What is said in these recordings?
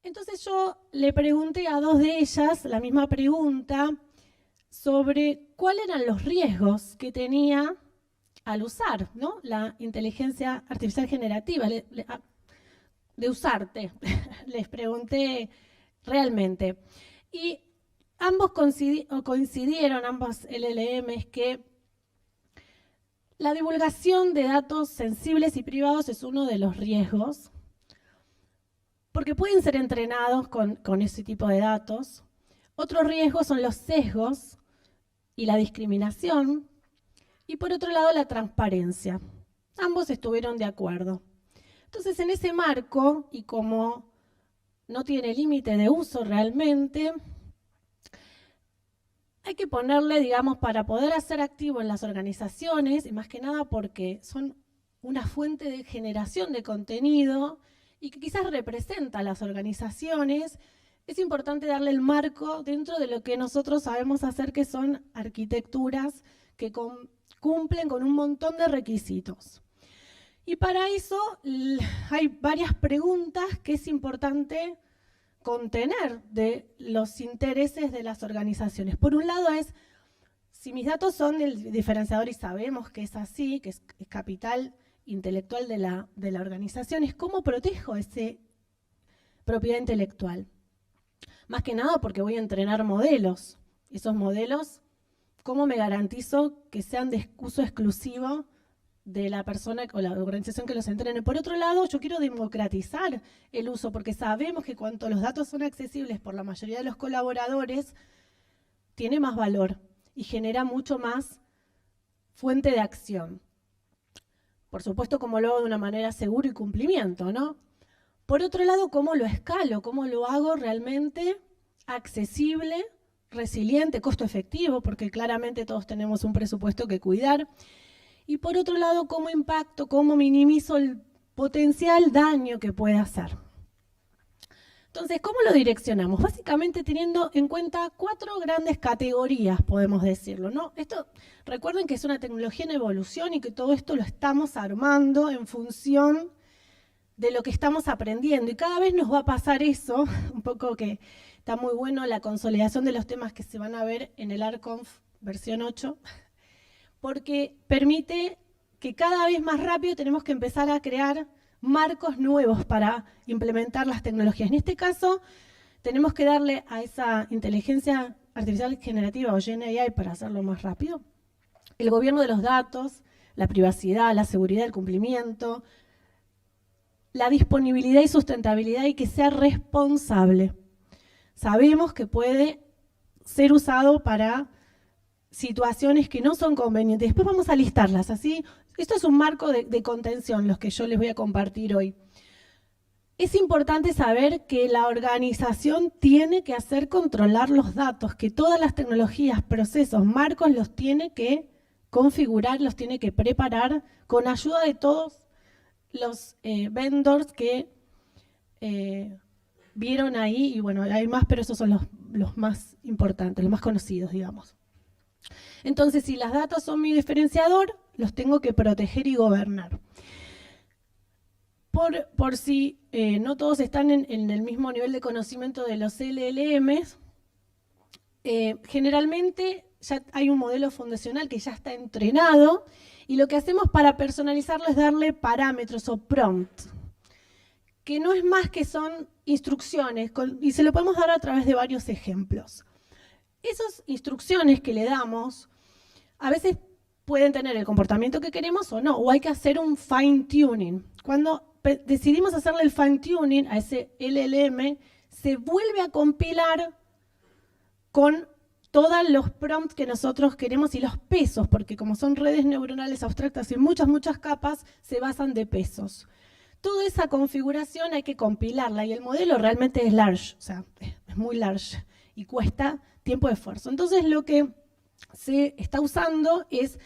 Entonces yo le pregunté a dos de ellas la misma pregunta sobre cuáles eran los riesgos que tenía al usar, ¿no?, la inteligencia artificial generativa, de usarte. Les pregunté realmente. Y ambos coincidieron, ambos LLMs, que la divulgación de datos sensibles y privados es uno de los riesgos, porque pueden ser entrenados con ese tipo de datos. Otros riesgos son los sesgos y la discriminación. Y por otro lado, la transparencia. Ambos estuvieron de acuerdo. Entonces, en ese marco, y como no tiene límite de uso realmente, hay que ponerle, digamos, para poder hacer activo en las organizaciones, y más que nada porque son una fuente de generación de contenido y que quizás representa a las organizaciones, es importante darle el marco dentro de lo que nosotros sabemos hacer, que son arquitecturas que cumplen con un montón de requisitos. Y para eso hay varias preguntas que es importante contener de los intereses de las organizaciones. Por un lado es, si mis datos son el diferenciador y sabemos que es así, que es capital intelectual de la organización, es cómo protejo esa propiedad intelectual. Más que nada porque voy a entrenar modelos. Esos modelos, ¿cómo me garantizo que sean de uso exclusivo de la persona o la organización que los entrene? Por otro lado, yo quiero democratizar el uso, porque sabemos que cuanto los datos son accesibles por la mayoría de los colaboradores, tiene más valor y genera mucho más fuente de acción. Por supuesto, como lo hago de una manera segura y cumplimiento, ¿no? Por otro lado, ¿cómo lo escalo? ¿Cómo lo hago realmente accesible, resiliente, costo efectivo? Porque claramente todos tenemos un presupuesto que cuidar. Y por otro lado, ¿cómo impacto, cómo minimizo el potencial daño que puede hacer? Entonces, ¿cómo lo direccionamos? Básicamente teniendo en cuenta 4 grandes categorías, podemos decirlo, ¿no? Recuerden que es una tecnología en evolución y que todo esto lo estamos armando en función de lo que estamos aprendiendo. Y cada vez nos va a pasar eso, un poco que está muy bueno la consolidación de los temas que se van a ver en el ARCONF versión 8, porque permite que cada vez más rápido tenemos que empezar a crear marcos nuevos para implementar las tecnologías. En este caso, tenemos que darle a esa inteligencia artificial generativa o GenAI, para hacerlo más rápido, el gobierno de los datos, la privacidad, la seguridad, el cumplimiento, la disponibilidad y sustentabilidad, y que sea responsable. Sabemos que puede ser usado para situaciones que no son convenientes. Después vamos a listarlas, ¿así? Esto es un marco de contención, los que yo les voy a compartir hoy. Es importante saber que la organización tiene que hacer controlar los datos, que todas las tecnologías, procesos, marcos los tiene que configurar, los tiene que preparar con ayuda de todos los vendors que vieron ahí. Y bueno, hay más, pero esos son los más importantes, los más conocidos, digamos. Entonces, si las datos son mi diferenciador, los tengo que proteger y gobernar. Por si no todos están en el mismo nivel de conocimiento de los LLMs, generalmente ya hay un modelo fundacional que ya está entrenado, y lo que hacemos para personalizarlo es darle parámetros o prompt, que no es más que son instrucciones, y se lo podemos dar a través de varios ejemplos. Esas instrucciones que le damos a veces pueden tener el comportamiento que queremos o no, o hay que hacer un fine tuning. Cuando decidimos hacerle el fine tuning a ese LLM, se vuelve a compilar con todos los prompts que nosotros queremos y los pesos, porque como son redes neuronales abstractas y muchas capas, se basan de pesos. Toda esa configuración hay que compilarla, y el modelo realmente es large, o sea, es muy large y cuesta tiempo y esfuerzo. Entonces, lo que se está usando es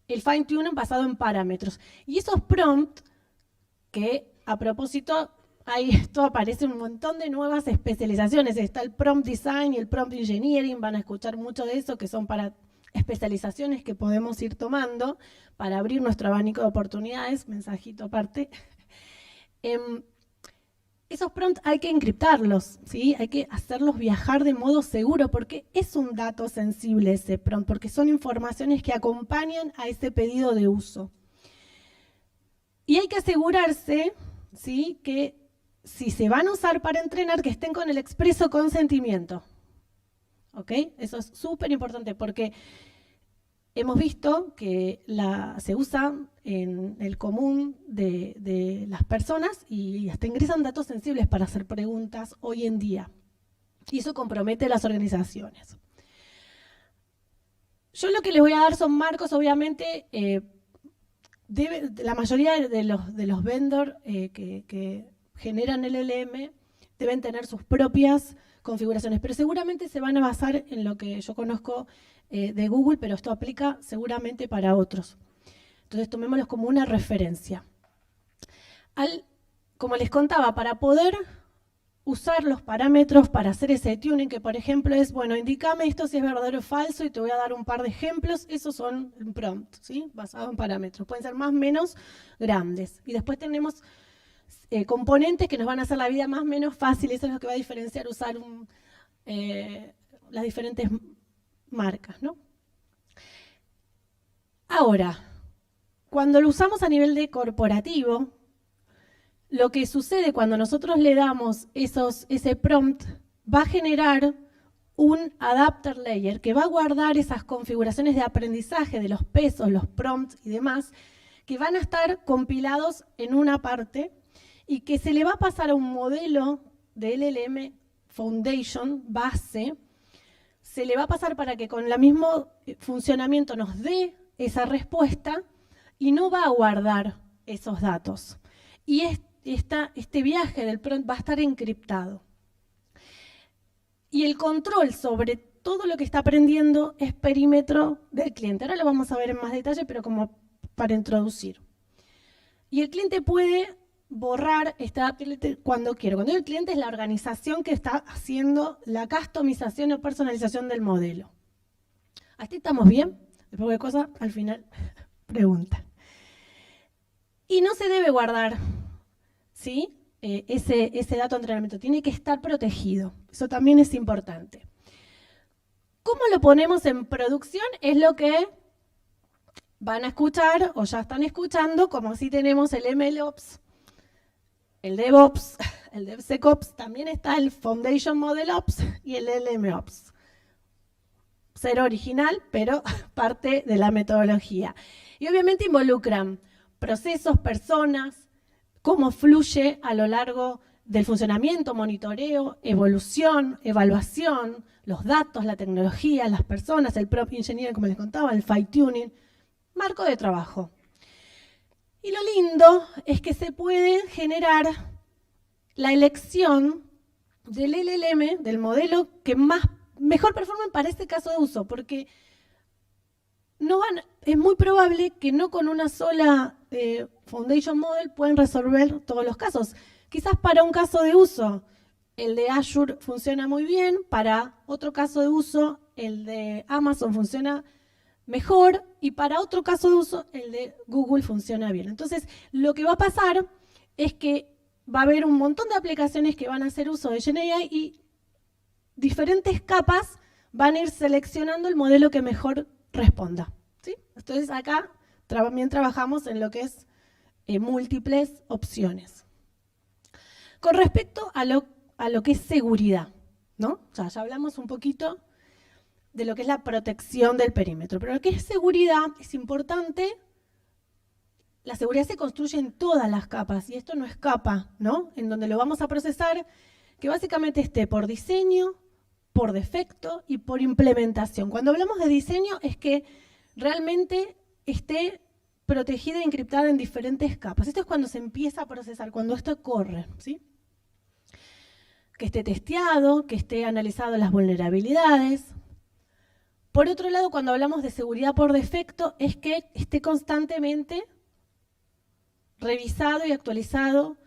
el fine tuning basado en parámetros. Y esos prompts, que a propósito, esto aparece un montón de nuevas especializaciones. Está el prompt design y el prompt engineering, van a escuchar mucho de eso, que son para especializaciones que podemos ir tomando para abrir nuestro abanico de oportunidades. Mensajito aparte. esos prompts hay que encriptarlos, ¿sí? Hay que hacerlos viajar de modo seguro porque es un dato sensible ese prompt, porque son informaciones que acompañan a ese pedido de uso. Y hay que asegurarse, ¿sí?, que si se van a usar para entrenar, que estén con el expreso consentimiento. ¿Ok? Eso es súper importante porque hemos visto que se usa en el común de las personas y hasta ingresan datos sensibles para hacer preguntas hoy en día. Y eso compromete a las organizaciones. Yo lo que les voy a dar son marcos, obviamente, la mayoría de los vendors que generan LLM deben tener sus propias configuraciones, pero seguramente se van a basar en lo que yo conozco de Google, pero esto aplica seguramente para otros. Entonces tomémoslos como una referencia. Como les contaba, para poder usar los parámetros para hacer ese tuning, que por ejemplo es, bueno, indícame esto si es verdadero o falso y te voy a dar un par de ejemplos, esos son un prompt, ¿sí? Basado en parámetros. Pueden ser más o menos grandes. Y después tenemos componentes que nos van a hacer la vida más o menos fácil, eso es lo que va a diferenciar usar las diferentes marcas, ¿no? Ahora, cuando lo usamos a nivel de corporativo, lo que sucede cuando nosotros le damos ese prompt va a generar un adapter layer que va a guardar esas configuraciones de aprendizaje de los pesos, los prompts y demás, que van a estar compilados en una parte y que se le va a pasar a un modelo de LLM Foundation base, se le va a pasar para que con el mismo funcionamiento nos dé esa respuesta y no va a guardar esos datos. Y este viaje del prompt va a estar encriptado. Y el control sobre todo lo que está aprendiendo es perímetro del cliente. Ahora lo vamos a ver en más detalle, pero como para introducir. Y el cliente puede borrar este adapter cuando quiere. Cuando el cliente es la organización que está haciendo la customización o personalización del modelo. ¿Hasta ahí estamos bien? Después de cosas, al final, pregunta. Y no se debe guardar, ¿sí?, ese dato de entrenamiento. Tiene que estar protegido. Eso también es importante. ¿Cómo lo ponemos en producción? Es lo que van a escuchar o ya están escuchando, como si tenemos el MLOps, el DevOps, el DevSecOps, también está el Foundation Model Ops y el LMOps. Ser original, pero parte de la metodología. Y obviamente involucran procesos, personas, cómo fluye a lo largo del funcionamiento, monitoreo, evolución, evaluación, los datos, la tecnología, las personas, el prompt engineering, como les contaba, el fine tuning, marco de trabajo. Y lo lindo es que se puede generar la elección del LLM, del modelo que mejor performa para este caso de uso, porque es muy probable que no con una sola Foundation Model pueden resolver todos los casos. Quizás para un caso de uso, el de Azure funciona muy bien, para otro caso de uso, el de Amazon funciona mejor y para otro caso de uso, el de Google funciona bien. Entonces, lo que va a pasar es que va a haber un montón de aplicaciones que van a hacer uso de GenAI y diferentes capas van a ir seleccionando el modelo que mejor responda, ¿sí? Entonces, acá también trabajamos en lo que es múltiples opciones. Con respecto a lo que es seguridad, ¿no? O sea, ya hablamos un poquito de lo que es la protección del perímetro. Pero lo que es seguridad es importante. La seguridad se construye en todas las capas y esto no es capa, ¿no? En donde lo vamos a procesar, que básicamente esté por diseño, por defecto y por implementación. Cuando hablamos de diseño es que realmente esté protegida e encriptada en diferentes capas. Esto es cuando se empieza a procesar, cuando esto corre, ¿sí? Que esté testeado, que esté analizado las vulnerabilidades. Por otro lado, cuando hablamos de seguridad por defecto, es que esté constantemente revisado y actualizado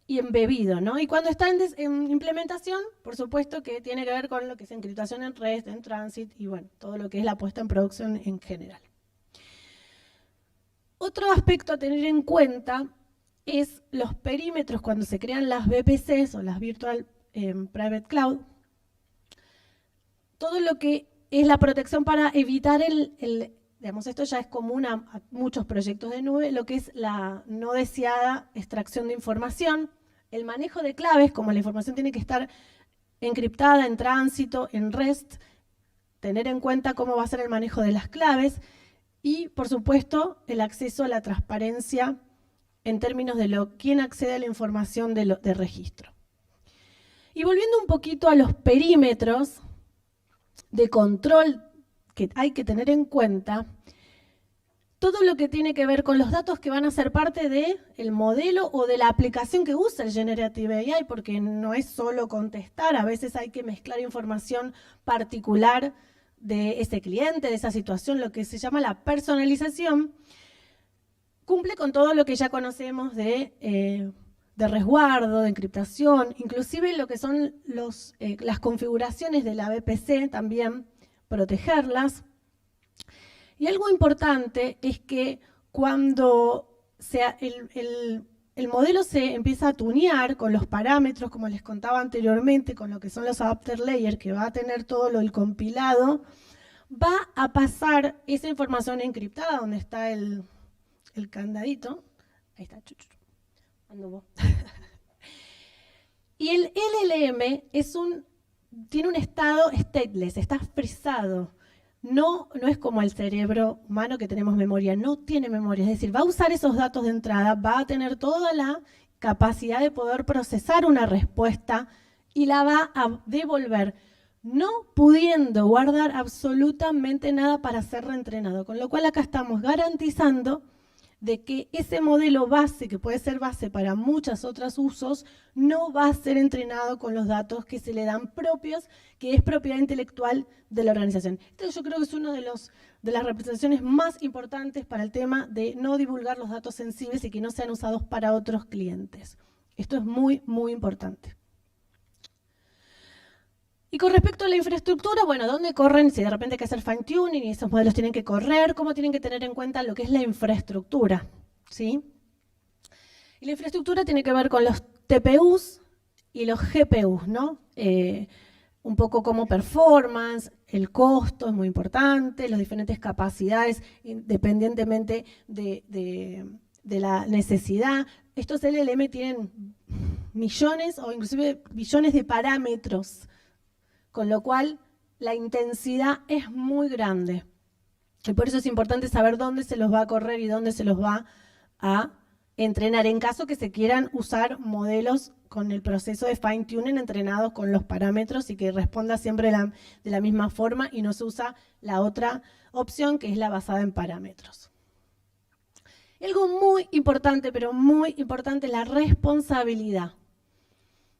y embebido, ¿no? Y cuando está en implementación, por supuesto que tiene que ver con lo que es encriptación en REST, en Transit y bueno, todo lo que es la puesta en producción en general. Otro aspecto a tener en cuenta es los perímetros cuando se crean las VPCs o las Virtual Private Cloud. Todo lo que es la protección para evitar digamos, esto ya es común a muchos proyectos de nube, lo que es la no deseada extracción de información, el manejo de claves, como la información tiene que estar encriptada en tránsito, en REST, tener en cuenta cómo va a ser el manejo de las claves y, por supuesto, el acceso a la transparencia en términos de quién accede a la información de registro. Y volviendo un poquito a los perímetros de control que hay que tener en cuenta, todo lo que tiene que ver con los datos que van a ser parte del modelo o de la aplicación que usa el Generative AI, porque no es solo contestar, a veces hay que mezclar información particular de ese cliente, de esa situación, lo que se llama la personalización, cumple con todo lo que ya conocemos de resguardo, de encriptación, inclusive lo que son las configuraciones de la VPC también, protegerlas. Y algo importante es que cuando el modelo se empieza a tunear con los parámetros, como les contaba anteriormente, con lo que son los adapter layers, que va a tener todo el compilado, va a pasar esa información encriptada, donde está el candadito. Ahí está, anduvo. Y el LLM tiene un estado stateless, está frisado. No es como el cerebro humano que tenemos memoria, no tiene memoria, es decir, va a usar esos datos de entrada, va a tener toda la capacidad de poder procesar una respuesta y la va a devolver, no pudiendo guardar absolutamente nada para ser reentrenado, con lo cual acá estamos garantizando de que ese modelo base, que puede ser base para muchos otros usos, no va a ser entrenado con los datos que se le dan propios, que es propiedad intelectual de la organización. Esto yo creo que es una de las representaciones más importantes para el tema de no divulgar los datos sensibles y que no sean usados para otros clientes. Esto es muy, muy importante. Y con respecto a la infraestructura, bueno, ¿dónde corren? Si de repente hay que hacer fine tuning y esos modelos tienen que correr, ¿cómo tienen que tener en cuenta lo que es la infraestructura? ¿Sí? Y la infraestructura tiene que ver con los TPUs y los GPUs, ¿no? Un poco como performance, el costo es muy importante, las diferentes capacidades, independientemente de la necesidad. Estos LLM tienen millones o inclusive billones de parámetros, con lo cual la intensidad es muy grande. Y por eso es importante saber dónde se los va a correr y dónde se los va a entrenar, en caso que se quieran usar modelos con el proceso de fine tuning entrenados con los parámetros y que responda siempre de la misma forma y no se usa la otra opción que es la basada en parámetros. Y algo muy importante, pero muy importante, la responsabilidad.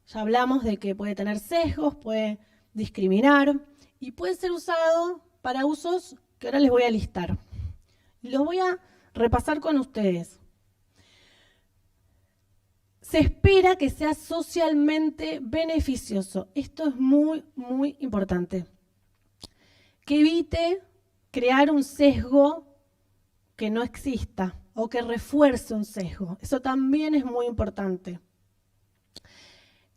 Ya hablamos de que puede tener sesgos, puede discriminar y puede ser usado para usos que ahora les voy a listar. Los voy a repasar con ustedes. Se espera que sea socialmente beneficioso. Esto es muy, muy importante. Que evite crear un sesgo que no exista o que refuerce un sesgo. Eso también es muy importante.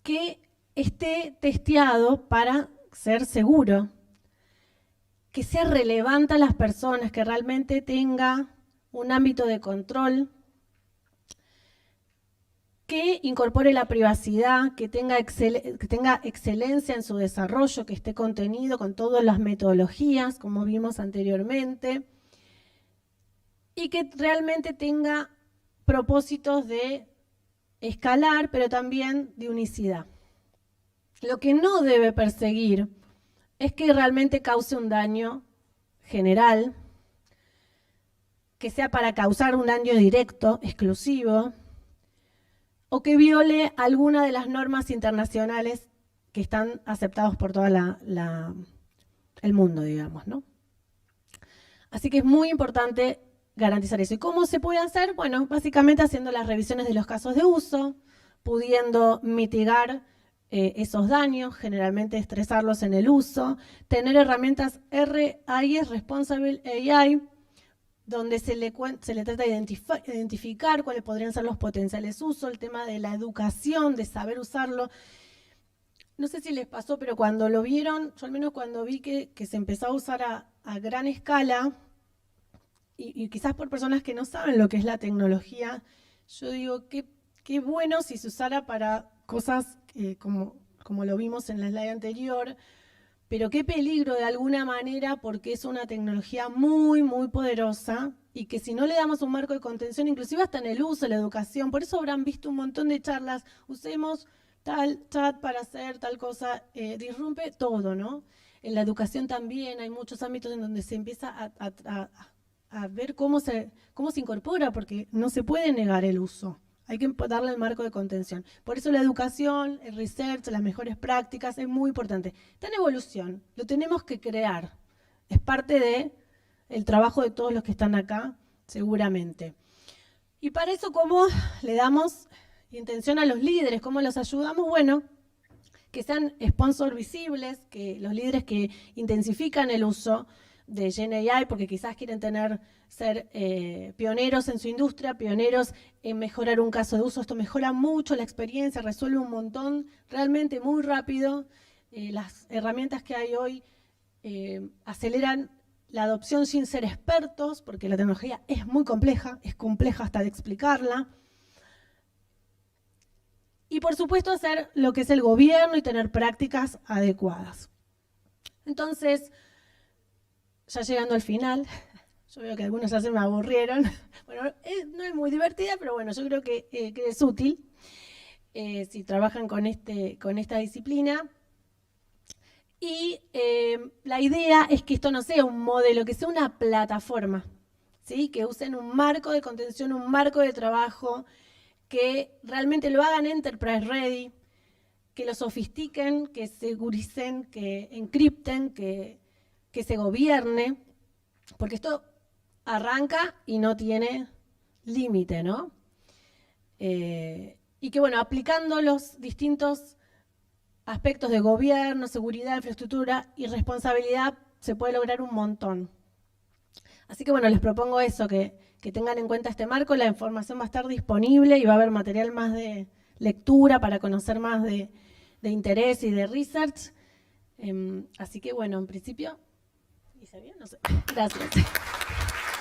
Que esté testeado para ser seguro, que sea relevante a las personas, que realmente tenga un ámbito de control, que incorpore la privacidad, que tenga excelencia en su desarrollo, que esté contenido con todas las metodologías, como vimos anteriormente, y que realmente tenga propósitos de escalar, pero también de unicidad. Lo que no debe perseguir es que realmente cause un daño general, que sea para causar un daño directo, exclusivo, o que viole alguna de las normas internacionales que están aceptadas por todo el mundo, digamos, ¿no? Así que es muy importante garantizar eso. ¿Y cómo se puede hacer? Bueno, básicamente haciendo las revisiones de los casos de uso, pudiendo mitigar esos daños, generalmente estresarlos en el uso, tener herramientas RAI, Responsible AI, donde se le trata de identificar cuáles podrían ser los potenciales usos, el tema de la educación, de saber usarlo. No sé si les pasó, pero cuando lo vieron, yo al menos cuando vi que se empezó a usar a gran escala, y quizás por personas que no saben lo que es la tecnología, yo digo, qué bueno si se usara para cosas como lo vimos en la slide anterior, pero qué peligro de alguna manera porque es una tecnología muy, muy poderosa y que si no le damos un marco de contención, inclusive hasta en el uso, en la educación, por eso habrán visto un montón de charlas, usemos tal chat para hacer tal cosa, disrumpe todo, ¿no? En la educación también hay muchos ámbitos en donde se empieza a ver cómo se incorpora, porque no se puede negar el uso. Hay que darle el marco de contención. Por eso la educación, el research, las mejores prácticas es muy importante. Está en evolución, lo tenemos que crear. Es parte del trabajo de todos los que están acá, seguramente. Y para eso, ¿cómo le damos intención a los líderes? ¿Cómo los ayudamos? Bueno, que sean sponsors visibles, que los líderes que intensifican el uso de GenAI, porque quizás quieren ser pioneros en su industria, pioneros en mejorar un caso de uso. Esto mejora mucho la experiencia, resuelve un montón, realmente muy rápido. Las herramientas que hay hoy aceleran la adopción sin ser expertos, porque la tecnología es muy compleja, es compleja hasta de explicarla. Y por supuesto hacer lo que es el gobierno y tener prácticas adecuadas. Entonces, ya llegando al final, yo veo que algunos ya se me aburrieron. Bueno, no es muy divertida, pero bueno, yo creo que es útil si trabajan con esta disciplina. Y la idea es que esto no sea un modelo, que sea una plataforma, ¿sí? Que usen un marco de contención, un marco de trabajo, que realmente lo hagan enterprise ready, que lo sofistiquen, que seguricen, que encripten, que se gobierne, porque esto arranca y no tiene límite, ¿no? Y que, bueno, aplicando los distintos aspectos de gobierno, seguridad, infraestructura y responsabilidad, se puede lograr un montón. Así que, bueno, les propongo eso, que tengan en cuenta este marco. La información va a estar disponible y va a haber material más de lectura para conocer más de interés y de research. Así que, bueno, en principio... ¿Hice bien? No sé. Gracias.